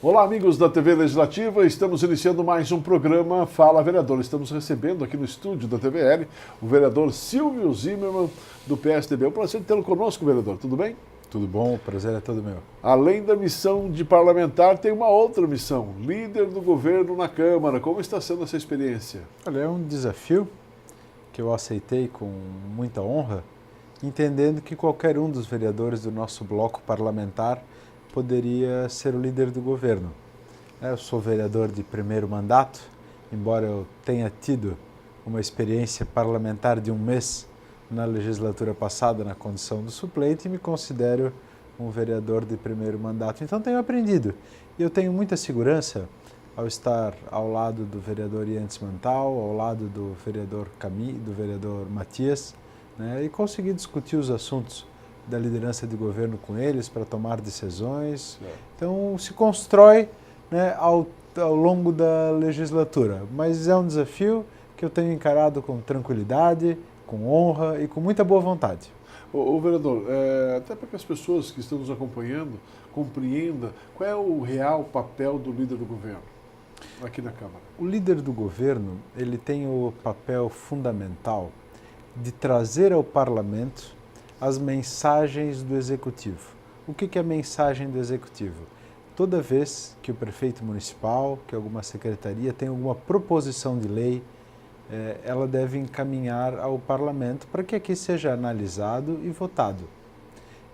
Olá, amigos da TV Legislativa, estamos iniciando mais um programa Fala Vereador. Estamos recebendo aqui no estúdio da TVL o vereador Silvio Zimmermann, do PSDB. É um prazer tê-lo conosco, vereador. Tudo bem? Tudo bom, o prazer é todo meu. Além da missão de parlamentar, tem uma outra missão, líder do governo na Câmara. Como está sendo essa experiência? Olha, é um desafio que eu aceitei com muita honra, entendendo que qualquer um dos vereadores do nosso bloco parlamentar poderia ser o líder do governo. Eu sou vereador de primeiro mandato, embora eu tenha tido uma experiência parlamentar de um mês na legislatura passada na condição do suplente, e me considero um vereador de primeiro mandato. Então tenho aprendido e eu tenho muita segurança ao estar ao lado do vereador Yantes Mantal, ao lado do vereador Camille, do vereador Matias, né, e conseguir discutir os assuntos da liderança de governo com eles para tomar decisões. Então se constrói, né, ao longo da legislatura, mas é um desafio que eu tenho encarado com tranquilidade, com honra e com muita boa vontade. Ô vereador, até para que as pessoas que estão nos acompanhando compreendam qual é o real papel do líder do governo aqui na Câmara. O líder do governo, ele tem o papel fundamental de trazer ao parlamento as mensagens do executivo. O que é a mensagem do executivo? Toda vez que o prefeito municipal, que alguma secretaria tem alguma proposição de lei, ela deve encaminhar ao parlamento para que aqui seja analisado e votado.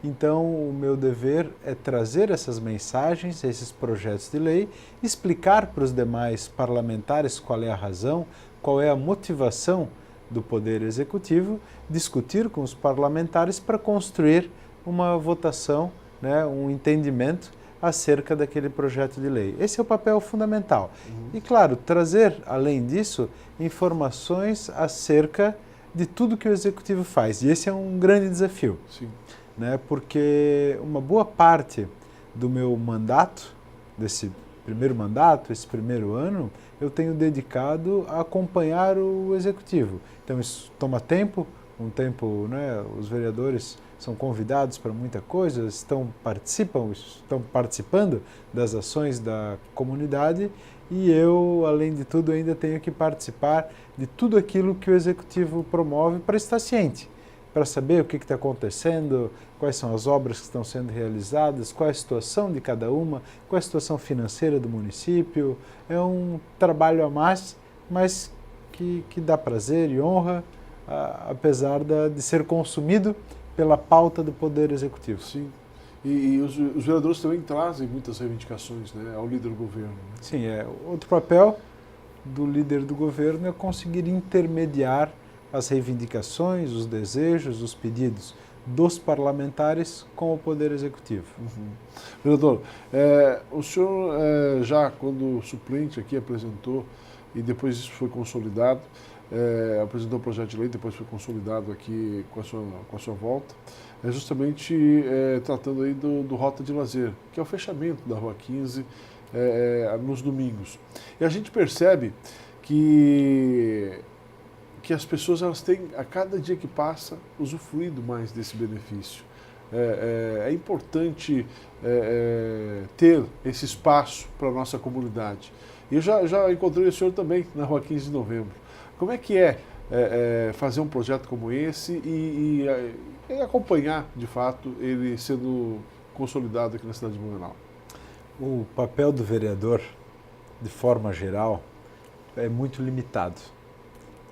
Então, o meu dever é trazer essas mensagens, esses projetos de lei, explicar para os demais parlamentares qual é a razão, qual é a motivação do Poder Executivo, discutir com os parlamentares para construir uma votação, né, um entendimento acerca daquele projeto de lei. Esse é o papel fundamental. E, claro, trazer, além disso, informações acerca de tudo que o Executivo faz. E esse é um grande desafio. Sim. Né, porque uma boa parte do meu mandato, desse primeiro mandato, esse primeiro ano, eu tenho dedicado a acompanhar o Executivo. Então isso toma tempo, né, os vereadores são convidados para muita coisa, estão participando das ações da comunidade, e eu, além de tudo, ainda tenho que participar de tudo aquilo que o Executivo promove para estar ciente, para saber o que está acontecendo, quais são as obras que estão sendo realizadas, qual é a situação de cada uma, qual é a situação financeira do município. É um trabalho a mais, mas que dá prazer e honra, apesar de ser consumido pela pauta do Poder Executivo. Sim. E os vereadores também trazem muitas reivindicações, né, ao líder do governo. Né? Sim, outro papel do líder do governo é conseguir intermediar as reivindicações, os desejos, os pedidos dos parlamentares com o Poder Executivo. Vereador, o senhor já, quando suplente aqui, apresentou, e depois isso foi consolidado, apresentou o projeto de lei, depois foi consolidado aqui com a sua volta, justamente tratando aí do Rota de Lazer, que é o fechamento da Rua 15 nos domingos. E a gente percebe que as pessoas, elas têm, a cada dia que passa, usufruído mais desse benefício. É importante ter esse espaço para a nossa comunidade. E eu já encontrei o senhor também na Rua 15 de Novembro. Como é que fazer um projeto como esse e acompanhar, de fato, ele sendo consolidado aqui na cidade de Blumenau? O papel do vereador, de forma geral, é muito limitado.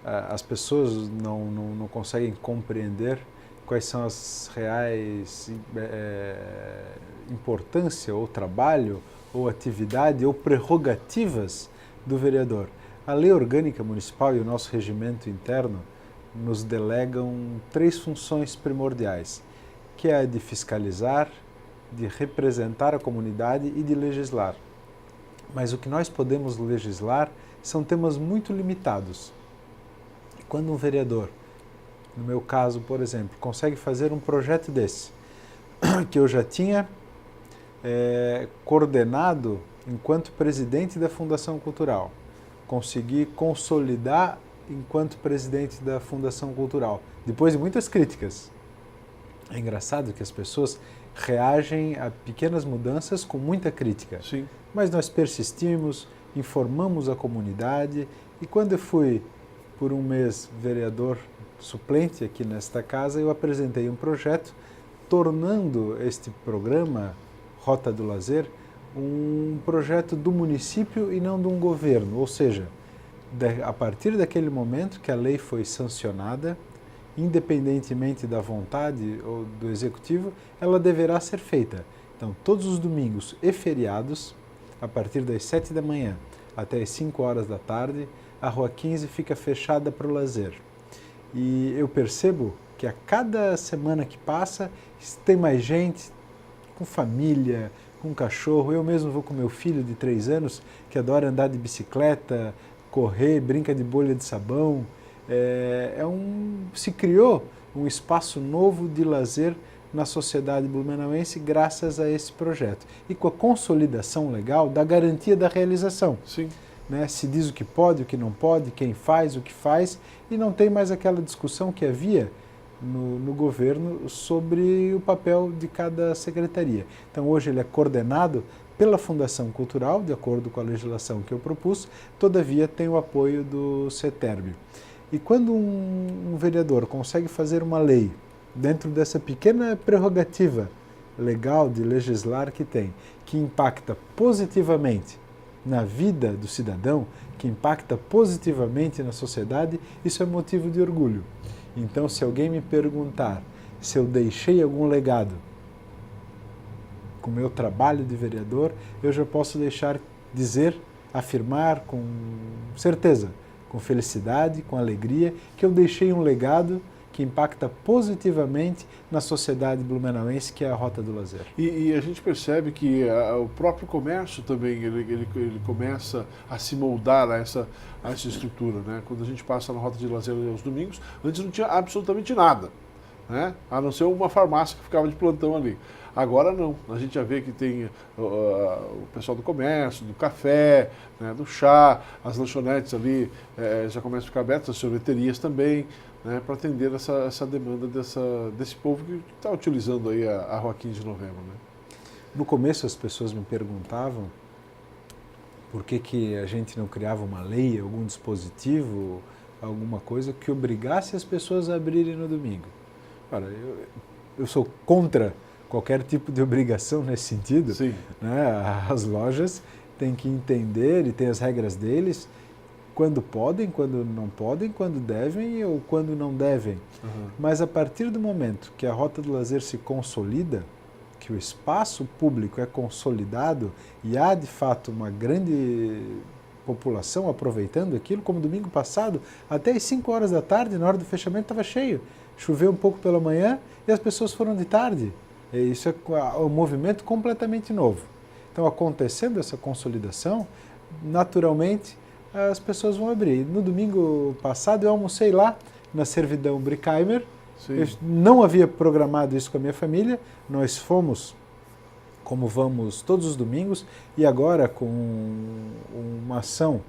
As pessoas não conseguem compreender quais são as reais importância ou trabalho ou atividade ou prerrogativas do vereador. A Lei Orgânica Municipal e o nosso regimento interno nos delegam 3 funções primordiais, que é a de fiscalizar, de representar a comunidade e de legislar. Mas o que nós podemos legislar são temas muito limitados. Quando um vereador, no meu caso, por exemplo, consegue fazer um projeto desse, que eu já tinha coordenado enquanto presidente da Fundação Cultural, consegui consolidar enquanto presidente da Fundação Cultural, depois de muitas críticas. É engraçado que as pessoas reagem a pequenas mudanças com muita crítica. Sim. Mas nós persistimos, informamos a comunidade e quando eu fui por um mês vereador suplente aqui nesta casa, eu apresentei um projeto tornando este programa Rota do Lazer um projeto do município e não de um governo, ou seja, a partir daquele momento que a lei foi sancionada, independentemente da vontade ou do executivo, ela deverá ser feita. Então, todos os domingos e feriados, a partir das 7 da manhã até as 5 horas da tarde, a Rua 15 fica fechada para o lazer. E eu percebo que a cada semana que passa, tem mais gente com família, com cachorro. Eu mesmo vou com meu filho de 3 anos, que adora andar de bicicleta, correr, brinca de bolha de sabão. Se criou um espaço novo de lazer na sociedade blumenauense graças a esse projeto. E com a consolidação legal da garantia da realização. Sim. Né? Se diz o que pode, o que não pode, quem faz, o que faz, e não tem mais aquela discussão que havia no governo sobre o papel de cada secretaria. Então hoje ele é coordenado pela Fundação Cultural, de acordo com a legislação que eu propus, todavia tem o apoio do CETERB. E quando um vereador consegue fazer uma lei dentro dessa pequena prerrogativa legal de legislar que impacta positivamente na vida do cidadão, que impacta positivamente na sociedade, isso é motivo de orgulho. Então, se alguém me perguntar se eu deixei algum legado com o meu trabalho de vereador, eu já posso afirmar com certeza, com felicidade, com alegria, que eu deixei um legado que impacta positivamente na sociedade blumenauense, que é a Rota do Lazer. E a gente percebe que o próprio comércio também, ele começa a se moldar a essa estrutura, né? Quando a gente passa na Rota de Lazer aos domingos, antes não tinha absolutamente nada, né? A não ser uma farmácia que ficava de plantão ali. Agora não, a gente já vê que tem o pessoal do comércio, do café, né, do chá, as lanchonetes ali já começam a ficar abertas, as sorveterias também, né, para atender essa demanda desse povo que está utilizando aí a Rua 15 de Novembro. Né? No começo as pessoas me perguntavam por que a gente não criava uma lei, algum dispositivo, alguma coisa que obrigasse as pessoas a abrirem no domingo. Cara, eu sou contra qualquer tipo de obrigação nesse sentido. Sim. Né? As lojas têm que entender e têm as regras deles, quando podem, quando não podem, quando devem ou quando não devem. Uhum. Mas a partir do momento que a Rota do Lazer se consolida, que o espaço público é consolidado e há de fato uma grande população aproveitando aquilo, como domingo passado, até às 5 horas da tarde, na hora do fechamento, estava cheio. Choveu um pouco pela manhã e as pessoas foram de tarde. Isso é um movimento completamente novo. Então, acontecendo essa consolidação, naturalmente as pessoas vão abrir. No domingo passado eu almocei lá na Servidão Brickheimer. Eu não havia programado isso com a minha família. Nós fomos, como vamos todos os domingos, e agora com uma ação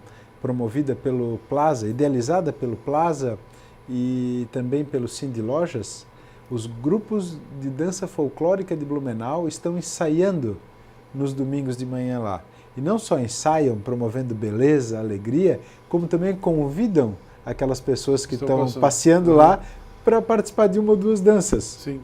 promovida pelo Plaza, idealizada pelo Plaza e também pelo Cindy Lojas, os grupos de dança folclórica de Blumenau estão ensaiando nos domingos de manhã lá. E não só ensaiam, promovendo beleza, alegria, como também convidam aquelas pessoas que estão passeando lá para participar de uma ou duas danças. Sim.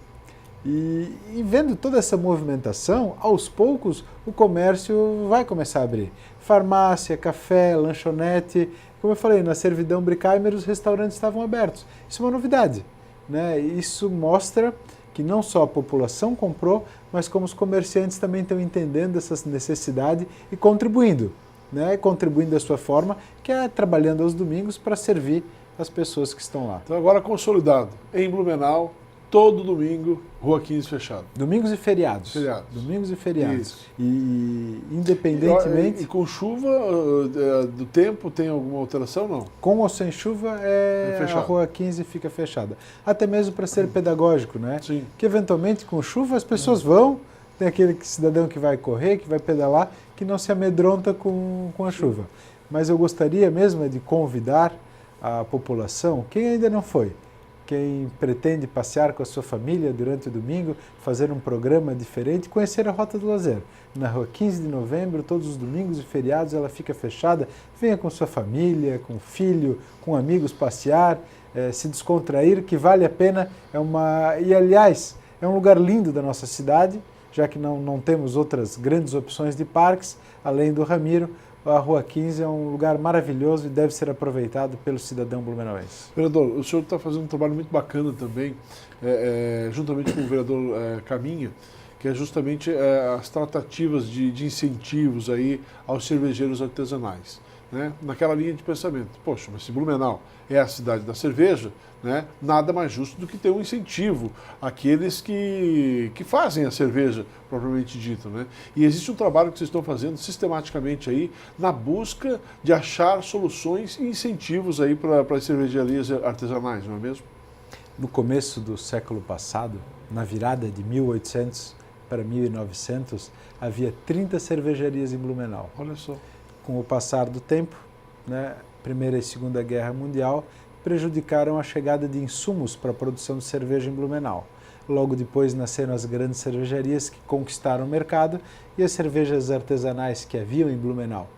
E vendo toda essa movimentação, aos poucos o comércio vai começar a abrir. Farmácia, café, lanchonete. Como eu falei, na Servidão Brickheimer os restaurantes estavam abertos. Isso é uma novidade. Né? Isso mostra que não só a população comprou, mas como os comerciantes também estão entendendo essa necessidade e contribuindo, né? Contribuindo da sua forma, que é trabalhando aos domingos para servir as pessoas que estão lá. Então agora consolidado, em Blumenau, todo domingo, Rua 15 fechado. Domingos e feriados. Domingos e feriados. Isso. E independentemente... E com chuva do tempo tem alguma alteração, não? Com ou sem chuva, a Rua 15 fica fechada. Até mesmo para ser pedagógico, né? Sim. Que eventualmente com chuva as pessoas vão, tem aquele cidadão que vai correr, que vai pedalar, que não se amedronta com a chuva. Mas eu gostaria mesmo de convidar a população, quem ainda não foi, quem pretende passear com a sua família durante o domingo, fazer um programa diferente, conhecer a Rota do Lazer. Na rua 15 de novembro, todos os domingos e feriados, ela fica fechada. Venha com sua família, com o filho, com amigos passear, se descontrair, que vale a pena. E, aliás, é um lugar lindo da nossa cidade, já que não temos outras grandes opções de parques, além do Ramiro. A Rua 15 é um lugar maravilhoso e deve ser aproveitado pelo cidadão blumenauense. Vereador, o senhor está fazendo um trabalho muito bacana também, juntamente com o vereador Caminha, que é justamente as tratativas de incentivos aí aos cervejeiros artesanais. Né? Naquela linha de pensamento, poxa, mas se Blumenau é a cidade da cerveja, né, nada mais justo do que ter um incentivo àqueles que fazem a cerveja propriamente dita. Né? E existe um trabalho que vocês estão fazendo sistematicamente aí na busca de achar soluções e incentivos aí para as cervejarias artesanais, não é mesmo? No começo do século passado, na virada de 1800 para 1900, havia 30 cervejarias em Blumenau. Olha só. Com o passar do tempo, né, Primeira e Segunda Guerra Mundial, prejudicaram a chegada de insumos para a produção de cerveja em Blumenau. Logo depois nasceram as grandes cervejarias que conquistaram o mercado e as cervejas artesanais que haviam em Blumenau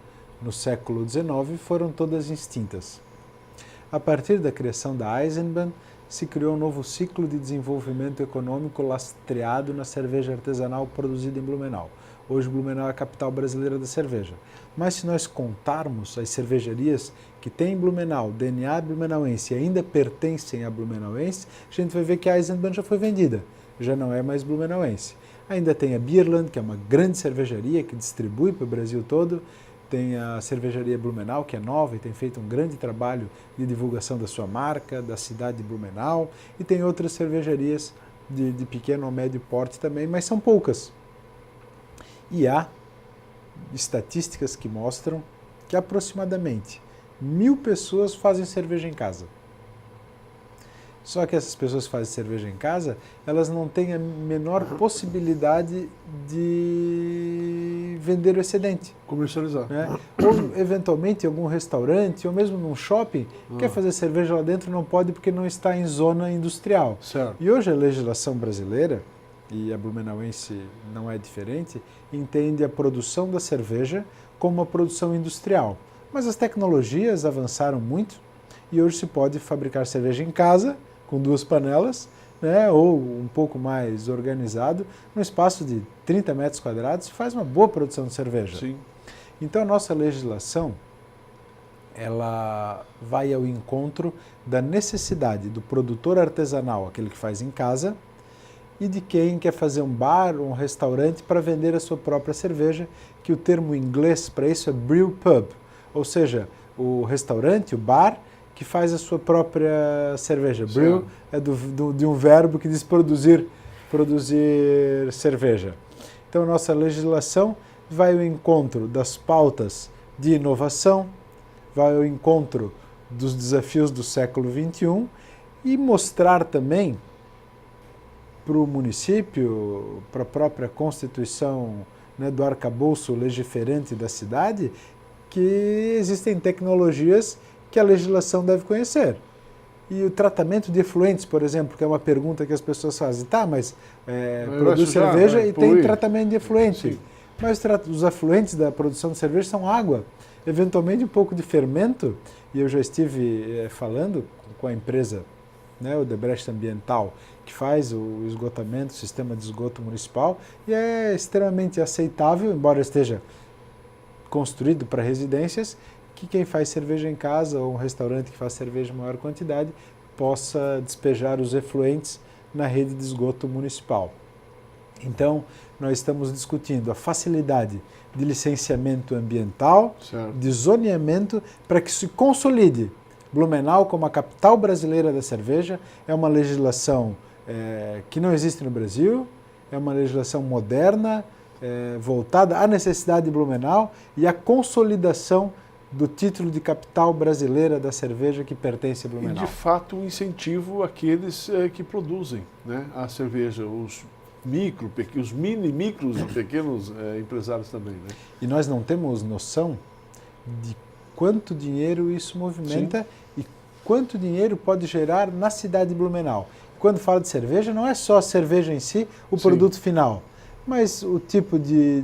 no século XIX foram todas extintas. A partir da criação da Eisenbahn, se criou um novo ciclo de desenvolvimento econômico lastreado na cerveja artesanal produzida em Blumenau. Hoje Blumenau é a capital brasileira da cerveja. Mas se nós contarmos as cervejarias que têm em Blumenau, DNA blumenauense e ainda pertencem a blumenauense, a gente vai ver que a Eisenbahn já foi vendida, já não é mais blumenauense. Ainda tem a Bierland, que é uma grande cervejaria que distribui para o Brasil todo, tem a cervejaria Blumenau, que é nova e tem feito um grande trabalho de divulgação da sua marca, da cidade de Blumenau, e tem outras cervejarias de pequeno ou médio porte também, mas são poucas. E há estatísticas que mostram que aproximadamente 1000 pessoas fazem cerveja em casa. Só que essas pessoas que fazem cerveja em casa, elas não têm a menor possibilidade de vender o excedente. Comercializar. Né? Ou, eventualmente, em algum restaurante, ou mesmo num shopping, quer fazer cerveja lá dentro, não pode porque não está em zona industrial. Certo. E hoje a legislação brasileira, e a blumenauense não é diferente, entende a produção da cerveja como uma produção industrial. Mas as tecnologias avançaram muito e hoje se pode fabricar cerveja em casa, com 2 panelas, né, ou um pouco mais organizado, no espaço de 30 metros quadrados, faz uma boa produção de cerveja. Sim. Então a nossa legislação, ela vai ao encontro da necessidade do produtor artesanal, aquele que faz em casa, e de quem quer fazer um bar ou um restaurante para vender a sua própria cerveja, que o termo em inglês para isso é brew pub, ou seja, o restaurante, o bar, que faz a sua própria cerveja. Sim. Brew é de um verbo que diz produzir cerveja. Então, nossa legislação vai ao encontro das pautas de inovação, vai ao encontro dos desafios do século XXI e mostrar também para o município, para a própria Constituição, né, do arcabouço legiferante da cidade, que existem tecnologias que a legislação deve conhecer. E o tratamento de efluentes, por exemplo, que é uma pergunta que as pessoas fazem, tá, mas produz cerveja e tem tratamento de efluente. Sim. Mas os efluentes da produção de cerveja são água, eventualmente um pouco de fermento, e eu já estive falando com a empresa, né, o Debrecht Ambiental, que faz o esgotamento, o sistema de esgoto municipal, e é extremamente aceitável, embora esteja construído para residências, que quem faz cerveja em casa ou um restaurante que faz cerveja em maior quantidade possa despejar os efluentes na rede de esgoto municipal. Então, nós estamos discutindo a facilidade de licenciamento ambiental, Certo. de zoneamento, para que se consolide Blumenau como a capital brasileira da cerveja. É uma legislação que não existe no Brasil, é uma legislação moderna, voltada à necessidade de Blumenau e à consolidação do título de capital brasileira da cerveja que pertence a Blumenau. E, de fato, um incentivo àqueles que produzem, né, a cerveja, os micros e pequenos empresários também. Né? E nós não temos noção de quanto dinheiro isso movimenta. Sim. E quanto dinheiro pode gerar na cidade de Blumenau. Quando fala de cerveja, não é só a cerveja em si, o produto final, mas o tipo de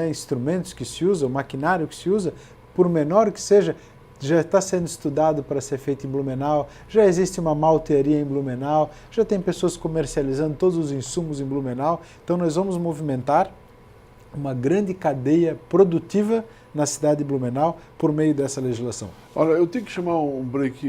instrumentos que se usa, o maquinário que se usa, por menor que seja, já está sendo estudado para ser feito em Blumenau, já existe uma maltearia em Blumenau, já tem pessoas comercializando todos os insumos em Blumenau, então nós vamos movimentar uma grande cadeia produtiva na cidade de Blumenau por meio dessa legislação. Olha, eu tenho que chamar um break,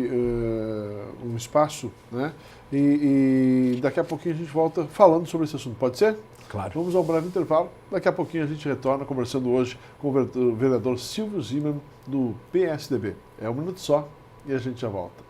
um espaço, né? E daqui a pouquinho a gente volta falando sobre esse assunto. Pode ser? Claro. Vamos ao breve intervalo. Daqui a pouquinho a gente retorna conversando hoje com o vereador Silvio Zimmermann, do PSDB. É um minuto só e a gente já volta.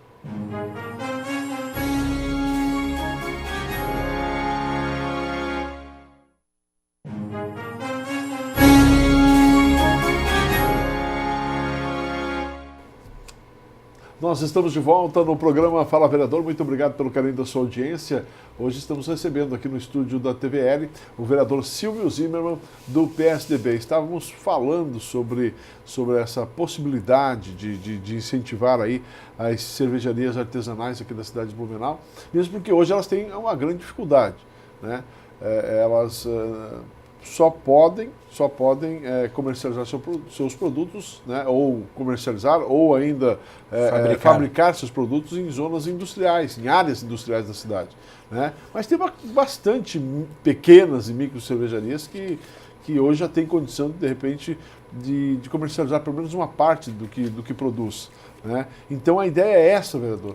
Nós estamos de volta no programa Fala Vereador. Muito obrigado pelo carinho da sua audiência. Hoje estamos recebendo aqui no estúdio da TVL o vereador Silvio Zimmermann, do PSDB. Estávamos falando sobre essa possibilidade de incentivar aí as cervejarias artesanais aqui da cidade de Blumenau, mesmo porque hoje elas têm uma grande dificuldade, né? Elas só podem comercializar seus produtos, né, ou comercializar, ou ainda fabricar seus produtos em zonas industriais, em áreas industriais da cidade, né? Mas tem bastante pequenas e micro cervejarias que hoje já tem condição, de repente, de comercializar pelo menos uma parte do que produz, né? Então a ideia é essa, vereador,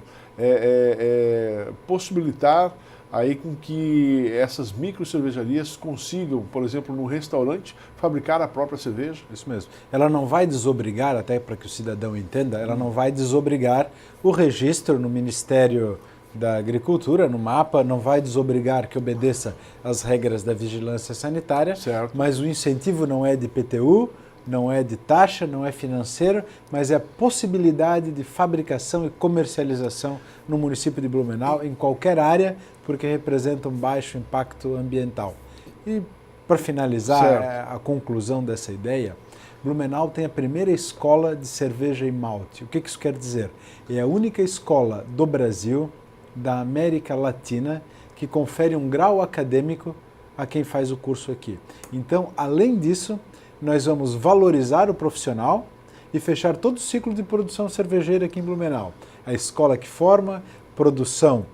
possibilitar aí com que essas micro cervejarias consigam, por exemplo, num restaurante, fabricar a própria cerveja. Isso mesmo. Ela não vai desobrigar, até para que o cidadão entenda, ela não vai desobrigar o registro no Ministério da Agricultura, no MAPA, não vai desobrigar que obedeça às regras da vigilância sanitária, certo. Mas o incentivo não é de IPTU, não é de taxa, não é financeiro, mas é a possibilidade de fabricação e comercialização no município de Blumenau, em qualquer área, porque representa um baixo impacto ambiental. E, para finalizar a conclusão dessa ideia, Blumenau tem a primeira escola de cerveja e malte. O que isso quer dizer? É a única escola do Brasil, da América Latina, que confere um grau acadêmico a quem faz o curso aqui. Então, além disso, nós vamos valorizar o profissional e fechar todo o ciclo de produção cervejeira aqui em Blumenau. A escola que forma, produção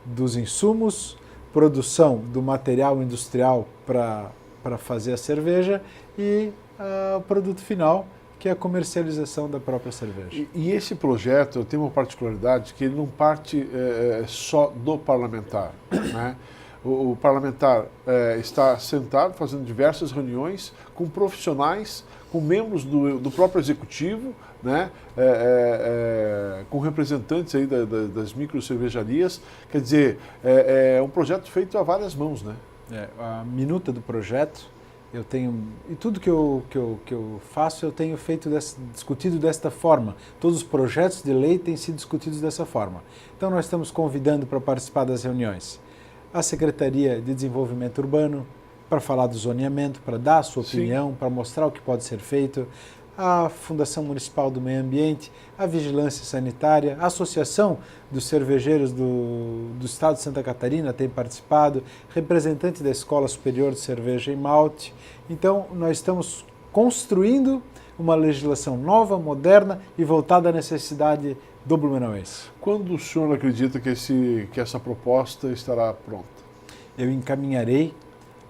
dos insumos, produção do material industrial para fazer a cerveja e o produto final, que é a comercialização da própria cerveja. E esse projeto tem uma particularidade que ele não parte só do parlamentar, né? O parlamentar está sentado, fazendo diversas reuniões com profissionais, com membros do próprio executivo, né? Com representantes aí das micro cervejarias. Quer dizer, é um projeto feito a várias mãos, né? A minuta do projeto, eu tenho, e tudo que eu faço eu tenho discutido desta forma. Todos os projetos de lei têm sido discutidos dessa forma. Então nós estamos convidando para participar das reuniões a Secretaria de Desenvolvimento Urbano, para falar do zoneamento, para dar a sua opinião, para mostrar o que pode ser feito, a Fundação Municipal do Meio Ambiente, a Vigilância Sanitária, a Associação dos Cervejeiros do Estado de Santa Catarina tem participado, representante da Escola Superior de Cerveja e Malte. Então, nós estamos construindo uma legislação nova, moderna e voltada à necessidade do blumenauense. Quando o senhor acredita que essa proposta estará pronta? Eu encaminharei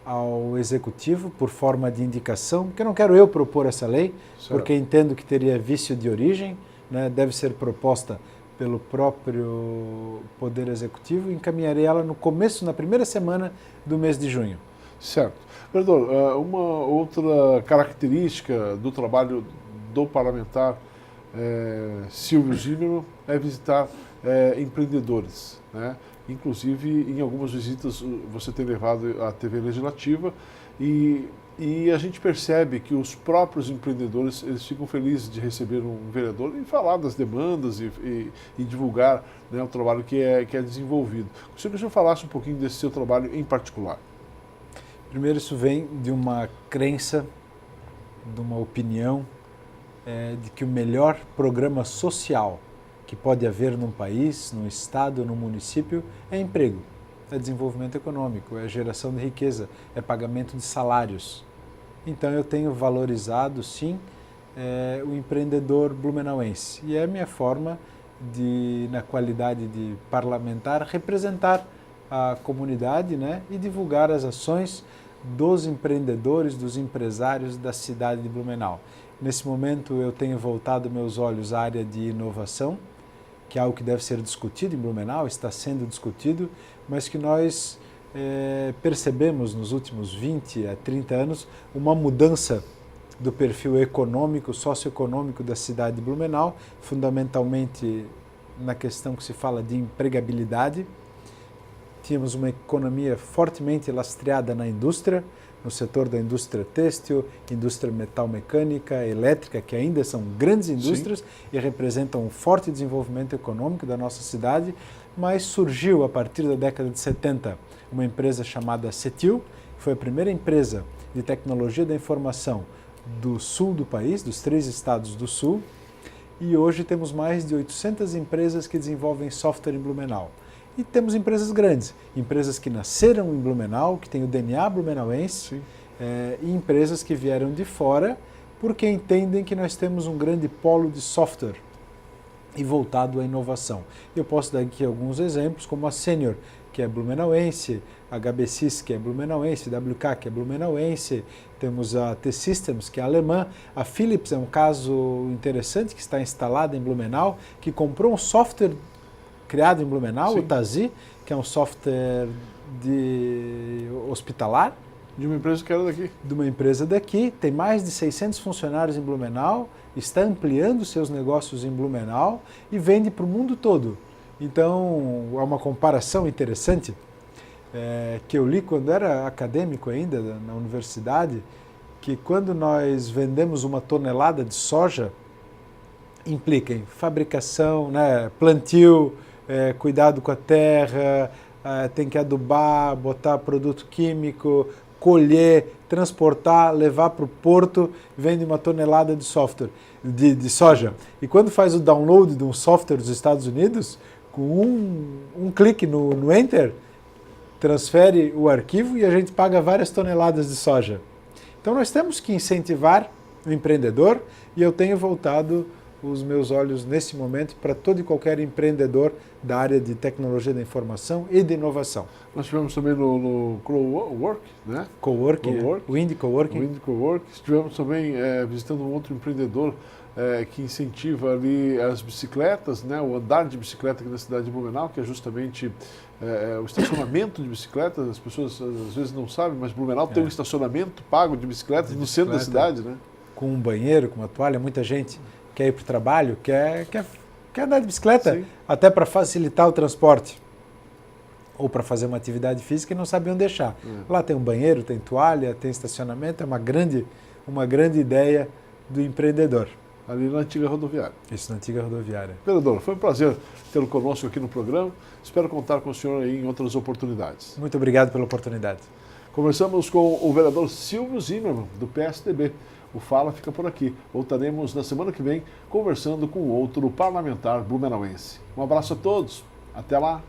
ao Executivo por forma de indicação, porque eu não quero eu propor essa lei, porque entendo que teria vício de origem, né? Deve ser proposta pelo próprio Poder Executivo, e encaminharei ela na primeira semana do mês de junho. Certo. Vereador, uma outra característica do trabalho do parlamentar Silvio Zimmermann é visitar empreendedores, né? Inclusive, em algumas visitas você tem levado a TV Legislativa e a gente percebe que os próprios empreendedores eles ficam felizes de receber um vereador e falar das demandas e divulgar, né, o trabalho que é desenvolvido. Gostaria que o senhor falasse um pouquinho desse seu trabalho em particular. Primeiro, isso vem de uma crença, de uma opinião de que o melhor programa social que pode haver num país, num estado, num município, é emprego, é desenvolvimento econômico, é geração de riqueza, é pagamento de salários. Então eu tenho valorizado, sim, o empreendedor blumenauense. E é a minha forma de, na qualidade de parlamentar, representar a comunidade, né, e divulgar as ações dos empreendedores, dos empresários da cidade de Blumenau. Nesse momento eu tenho voltado meus olhos à área de inovação, que é algo que deve ser discutido em Blumenau, está sendo discutido, mas que nós percebemos nos últimos 20 a 30 anos uma mudança do perfil econômico, socioeconômico da cidade de Blumenau, fundamentalmente na questão que se fala de empregabilidade. Tínhamos uma economia fortemente lastreada na indústria, no setor da indústria têxtil, indústria metal-mecânica, elétrica, que ainda são grandes indústrias, sim, e representam um forte desenvolvimento econômico da nossa cidade, mas surgiu a partir da década de 70 uma empresa chamada Cetil, que foi a primeira empresa de tecnologia da informação do sul do país, dos 3 estados do sul, e hoje temos mais de 800 empresas que desenvolvem software em Blumenau. E temos empresas grandes, empresas que nasceram em Blumenau, que têm o DNA blumenauense, e empresas que vieram de fora porque entendem que nós temos um grande polo de software e voltado à inovação. Eu posso dar aqui alguns exemplos, como a Senior, que é blumenauense, a HBSys, que é blumenauense, WK, que é blumenauense, temos a T-Systems, que é alemã, a Philips é um caso interessante, que está instalada em Blumenau, que comprou um software criado em Blumenau, sim, o Tazi, que é um software de hospitalar. De uma empresa que era daqui. De uma empresa daqui, tem mais de 600 funcionários em Blumenau, está ampliando seus negócios em Blumenau e vende para o mundo todo. Então, há uma comparação interessante que eu li quando era acadêmico ainda na universidade, que quando nós vendemos uma tonelada de soja, implica em fabricação, né, plantio, cuidado com a terra, tem que adubar, botar produto químico, colher, transportar, levar para o porto, vende uma tonelada de software, de soja. E quando faz o download de um software dos Estados Unidos, com um clique no Enter, transfere o arquivo e a gente paga várias toneladas de soja. Então nós temos que incentivar o empreendedor e eu tenho voltado os meus olhos nesse momento para todo e qualquer empreendedor da área de tecnologia da informação e de inovação. Nós tivemos também no Cowork, né? Coworking, o Indie Coworking. O Indie Coworking. Estivemos também visitando um outro empreendedor que incentiva ali as bicicletas, né? O andar de bicicleta aqui na cidade de Blumenau, que é justamente o estacionamento de bicicletas. As pessoas às vezes não sabem, mas Blumenau tem um estacionamento pago de bicicletas no centro da cidade, né? Com um banheiro, com uma toalha, muita gente quer ir para o trabalho, quer andar de bicicleta, sim, até para facilitar o transporte. Ou para fazer uma atividade física e não sabe onde deixar. Lá tem um banheiro, tem toalha, tem estacionamento, é uma grande ideia do empreendedor. Ali na antiga rodoviária. Isso, na antiga rodoviária. Vereador, foi um prazer tê-lo conosco aqui no programa. Espero contar com o senhor aí em outras oportunidades. Muito obrigado pela oportunidade. Conversamos com o vereador Silvio Zimmermann, do PSDB. O Fala fica por aqui. Voltaremos na semana que vem conversando com outro parlamentar blumenauense. Um abraço a todos. Até lá.